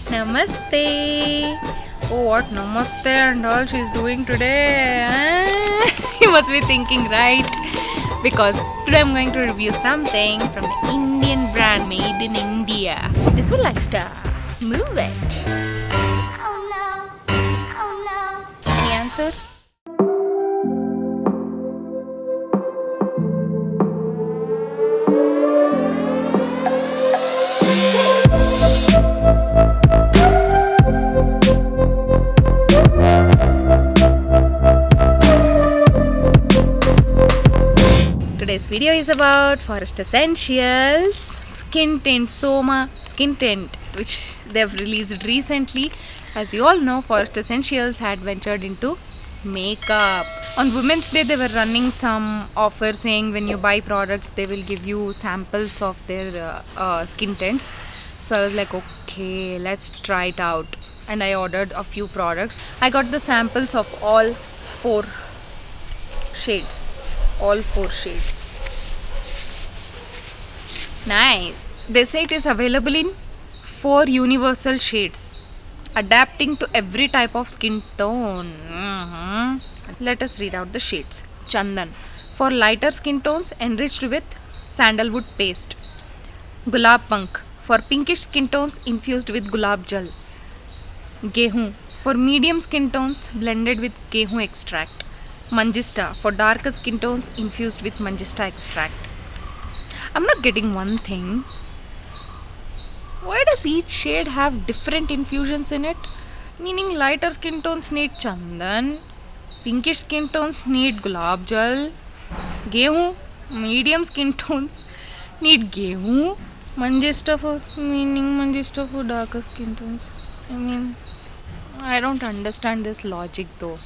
Namaste. Oh, what namaste and all she's doing today? You must be thinking, right? Because today I'm going to review something from the Indian brand made in India. This will like star. Move it. Oh no, oh no. Any answer? Today's video is about Forest Essentials Skin Tint Soma Skin Tint, which they've released recently. As you all know, Forest Essentials had ventured into makeup. On Women's Day, they were running some offer saying when you buy products, they will give you samples of their skin tints. So I was like, okay, let's try it out. And I ordered a few products. I got the samples of all four shades. All four shades. Nice. They say it is available in 4 universal shades, adapting to every type of skin tone. Let us read out the shades. Chandan, for lighter skin tones enriched with sandalwood paste. Gulab Punk, for pinkish skin tones infused with gulab jal. Gehu, for medium skin tones blended with gehu extract. Manjista, for darker skin tones infused with Manjista extract. I'm not getting one thing. Why does each shade have different infusions in it? Meaning lighter skin tones need chandan, pinkish skin tones need gulab jal, gehu, medium skin tones need gehu, manjista for darker skin tones. I don't understand this logic though.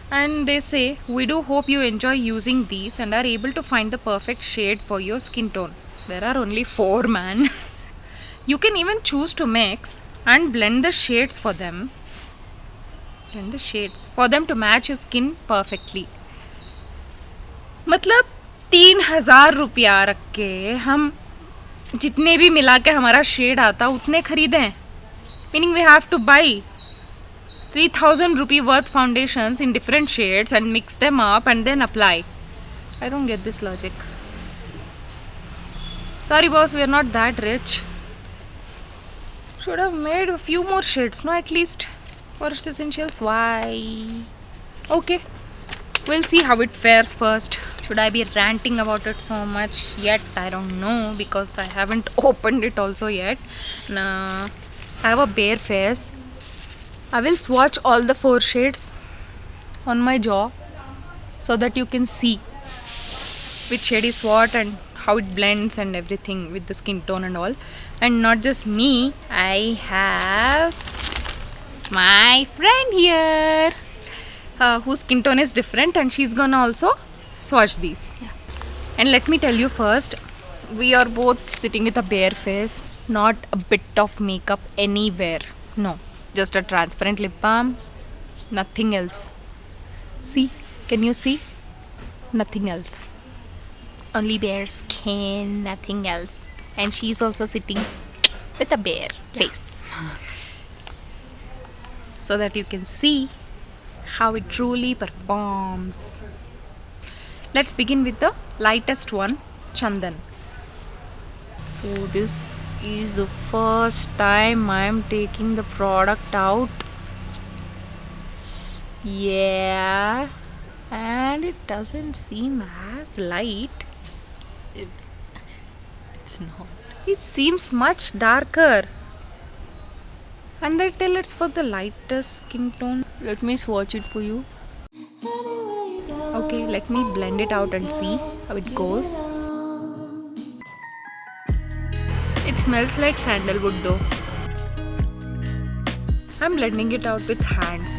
And they say, we do hope you enjoy using these and are able to find the perfect shade for your skin tone. There are only 4, man. You can even choose to mix and blend the shades for them. Blend the shades for them to match your skin perfectly. मतलब 3000 रुपया रख के हम जितने भी मिला के हमारा शेड आता उतने खरीदें. Meaning we have to buy 3000 rupee worth foundations in different shades and mix them up and then apply. I don't get this logic. Sorry boss, we are not that rich. Should have made a few more shades, no, at least. Forest Essentials, why? Okay, we'll see how it fares first. Should I be ranting about it so much yet? I don't know, because I haven't opened it also yet. Nah, I have a bare face. I will swatch all the 4 shades on my jaw so that you can see which shade is what and how it blends and everything with the skin tone and all. And not just me, I have my friend here whose skin tone is different and she's gonna also swatch these. Yeah. And let me tell you first, we are both sitting with a bare face, not a bit of makeup anywhere. No. Just a transparent lip balm, nothing else. See, can you see? Nothing else. Only bare skin, nothing else. And she's also sitting with a bare face. So that you can see how it truly performs. Let's begin with the lightest one, Chandan. So this is the first time I am taking the product out. Yeah, and it doesn't seem as light. It's not. It seems much darker. And they tell it's for the lightest skin tone. Let me swatch it for you. Okay, let me blend it out and see how it goes. It smells like sandalwood though. I'm blending it out with hands.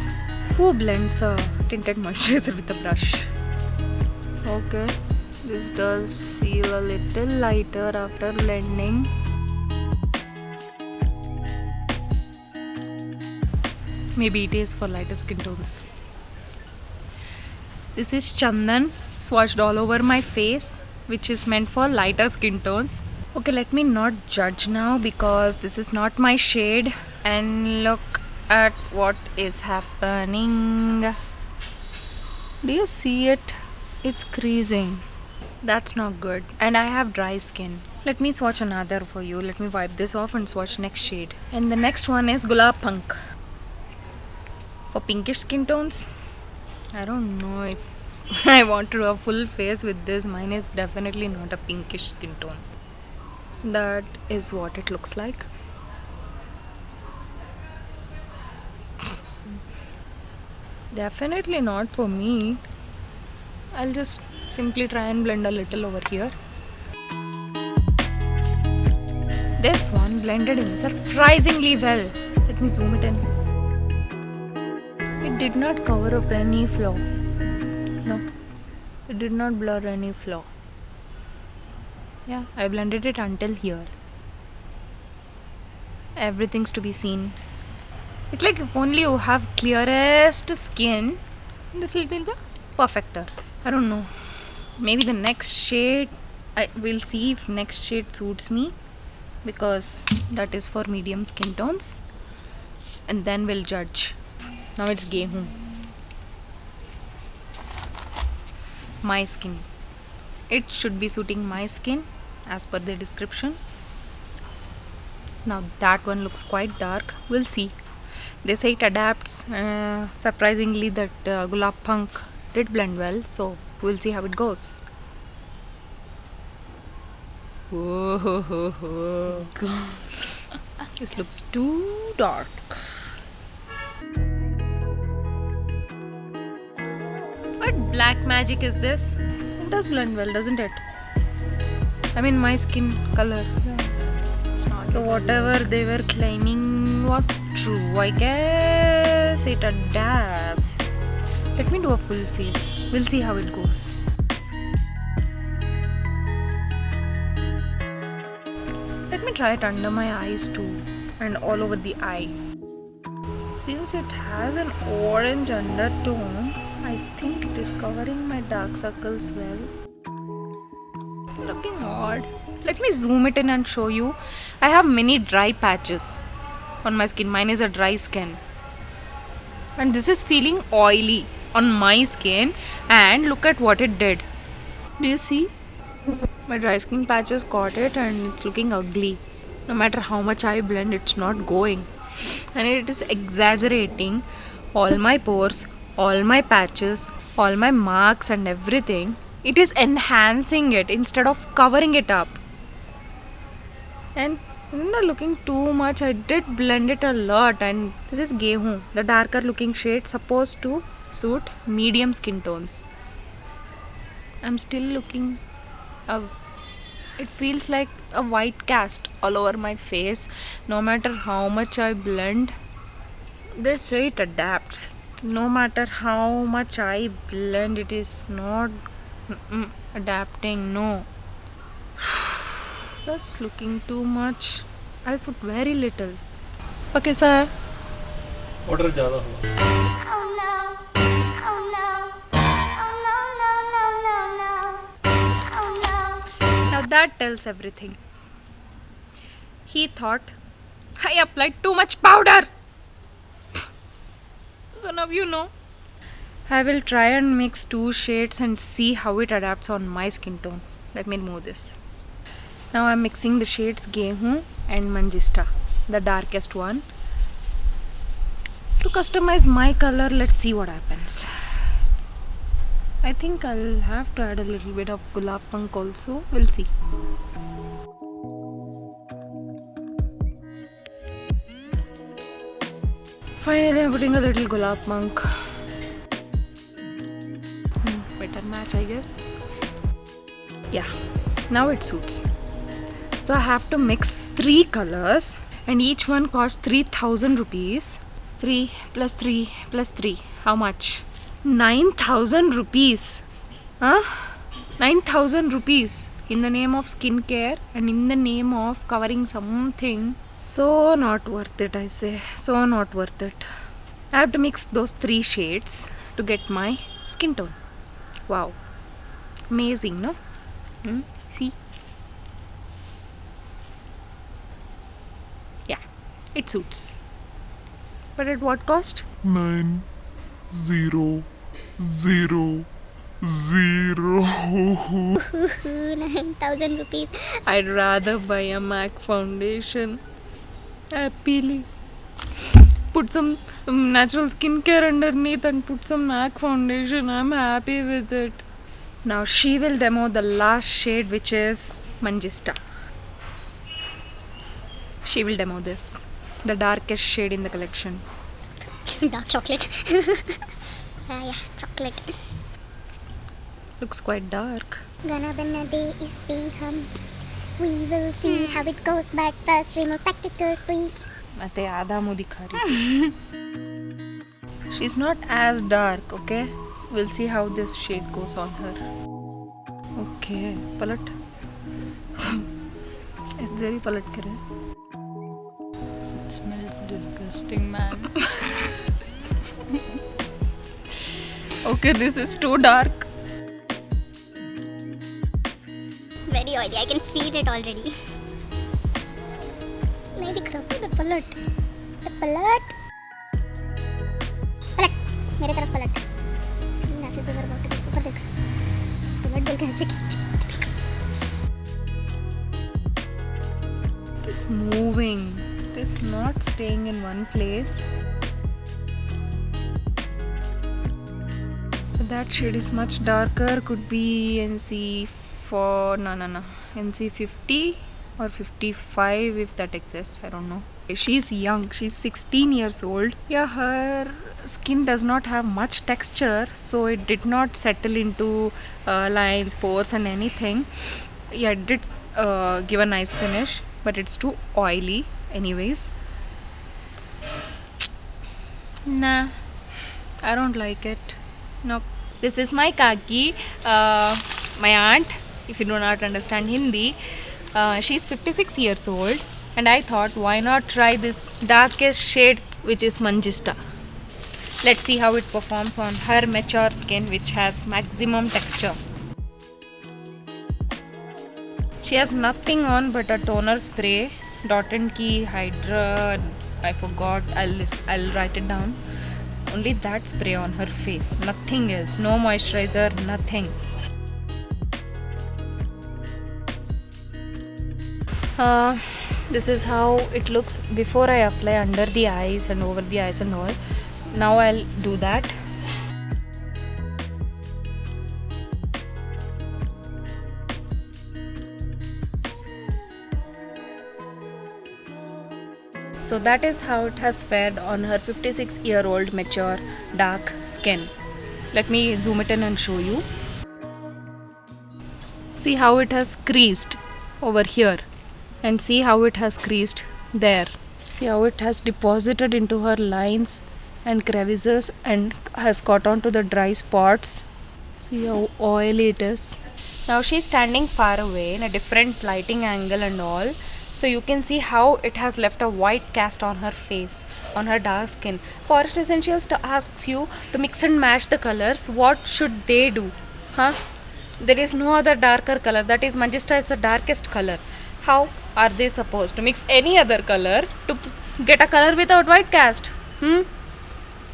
Who blends a tinted moisturizer with a brush? Okay, this does feel a little lighter after blending. Maybe it is for lighter skin tones. This is Chandan swatched all over my face, which is meant for lighter skin tones. Okay, let me not judge now because this is not my shade. And look at what is happening. Do you see it? It's creasing. That's not good. And I have dry skin. Let me swatch another for you. Let me wipe this off and swatch next shade. And the next one is Gulab Punk. For pinkish skin tones, I don't know if I want to do a full face with this. Mine is definitely not a pinkish skin tone. That is what it looks like. Definitely not for me. I'll just simply try and blend a little over here. This one blended in surprisingly well. Let me zoom it in. It did not cover up any flaw. No, it did not blur any flaw. Yeah, I blended it until here. Everything's to be seen. It's like if only you have clearest skin, this will be the perfecter. I don't know. Maybe the next shade, I will see if next shade suits me, because that is for medium skin tones, and then we'll judge. Now it's gehu. My skin. It should be suiting my skin as per the description. Now that one looks quite dark. We'll see. They say it adapts. Surprisingly, that Gulab Punk did blend well, so we'll see how it goes. Whoa. This looks too dark. What black magic is this? It does blend well, doesn't it? I mean, my skin color. So whatever they were claiming was true. I guess it adapts. Let me do a full face. We'll see how it goes. Let me try it under my eyes too, and all over the eye. Since it has an orange undertone, I think it is covering my dark circles well. Looking odd. Let me zoom it in and show you. I have many dry patches on my skin. Mine is a dry skin. And this is feeling oily on my skin. And look at what it did. Do you see? My dry skin patches caught it and it's looking ugly. No matter how much I blend, it's not going. And it is exaggerating all my pores, all my patches, all my marks and everything. It is enhancing it instead of covering it up. And not looking too much, I did blend it a lot. And this is gehu, the darker looking shade supposed to suit medium skin tones. I'm still looking, it feels like a white cast all over my face. No matter how much I blend, they say it adapts. No matter how much I blend, it is not adapting. No. That's looking too much. I put very little. Okay, sir. Order ज़्यादा हुआ. Oh no. Oh no. Oh no, no, no, no, no. Oh no. Now that tells everything. He thought I applied too much powder. So now you know. I will try and mix two shades and see how it adapts on my skin tone. Let me remove this. Now I'm mixing the shades Gehu and Manjista, the darkest one. To customize my color, let's see what happens. I think I'll have to add a little bit of Gulab Punk also. We'll see. Finally, I'm putting a little Gulab Punk. Better match, I guess. Yeah, now it suits. So I have to mix 3 colors and each one costs 3,000 rupees. 3 plus 3 plus 3. How much? 9,000 rupees. Huh? 9,000 rupees in the name of skincare and in the name of covering something. So not worth it, I say. So not worth it. I have to mix those 3 shades to get my skin tone. Wow. Amazing, no? See? Yeah, it suits. But at what cost? 900. 9,000 rupees. I'd rather buy a MAC foundation. Happily. Put some natural skincare underneath and put some MAC foundation. I'm happy with it. Now she will demo the last shade, which is Manjista. She will demo this. The darkest shade in the collection. Dark chocolate. Yeah, chocolate. Looks quite dark. Gonna be a day is be hum. We will see how it goes back. First, remove spectacles, please. ಮತ್ತೆ ಆಧಾ ಮುದಿ ದಿಖಾ ರही. She's not as dark, okay? We'll see how this shade goes on her. Okay, palat. Is there he palat के रहे? It smells disgusting, man. Okay, this is too dark. Very oily. I can feel it already. नहीं दिख रहा उधर पलट. पलट. पलट. मेरे तरफ पलट. सीधा से उधर बहुत देख ऊपर देख. पलट दिल कैसे खींच. It is moving. It is not staying in one place. That shade is much darker. Could be NC NC 50 or 55 if that exists. I don't know. She's young. She's 16 years old. Yeah, her skin does not have much texture, so it did not settle into lines, pores, and anything. Yeah, it did give a nice finish, but it's too oily, anyways. Nah, I don't like it. Nope. This is my kaki, my aunt. If you do not understand Hindi, she's 56 years old, and I thought, why not try this darkest shade, which is Manjista. Let's see how it performs on her mature skin, which has maximum texture. She has nothing on but a toner spray, Dot & Key Hydra. I forgot. I'll write it down. Only that spray on her face. Nothing else. No moisturizer. Nothing. This is how it looks before I apply under the eyes and over the eyes and all. Now I'll do that. So that is how it has fared on her 56-year-old mature dark skin. Let me zoom it in and show you. See how it has creased over here, and see how it has creased there. See how it has deposited into her lines and crevices and has caught on to the dry spots. See how oily it is. Now she's standing far away in a different lighting angle and all, so you can see how it has left a white cast on her face, on her dark skin. Forest Essentials asks you to mix and match the colors. What should they do? There is no other darker color. That is, Manjista is the darkest color. How are they supposed to mix any other color to get a color without white cast?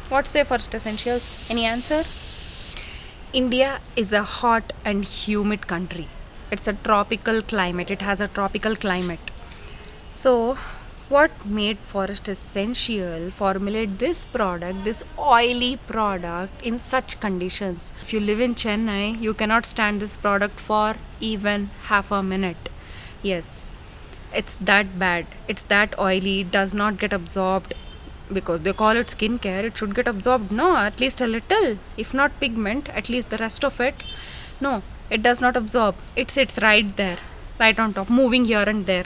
What say Forest Essentials? Any answer? India is a hot and humid country. It's a tropical climate. It has a tropical climate. So, what made Forest Essential formulate this product, this oily product, in such conditions? If you live in Chennai, you cannot stand this product for even half a minute. Yes, it's that bad. It's that oily. It does not get absorbed. Because they call it skincare, it should get absorbed. No, at least a little. If not pigment, at least the rest of it. No, it does not absorb. It sits right there, right on top, moving here and there.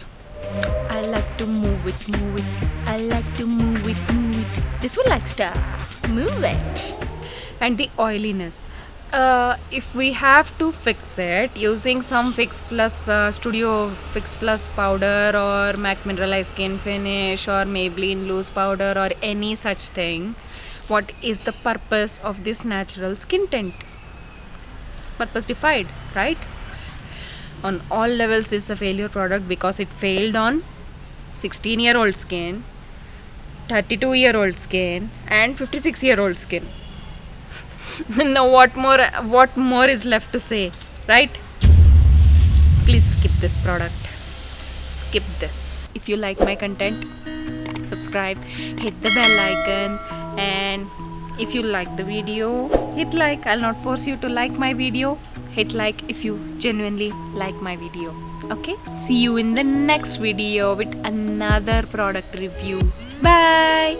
I like to move it. I like to move it. This one likes to move it. And the oiliness. If we have to fix it using some Fix Plus Studio Fix Plus powder or MAC Mineralized Skin Finish or Maybelline Loose Powder or any such thing, what is the purpose of this natural skin tint? Purpose defied, right? On all levels, this is a failure product because it failed on 16-year-old skin. 32-year-old skin and 56-year-old skin. Now what more is left to say, right? Please skip this product. Skip this. If you like my content, subscribe, hit the bell icon, and if you like the video, hit like. I'll not force you to like my video. Hit like if you genuinely like my video. Okay? See you in the next video with another product review. Bye.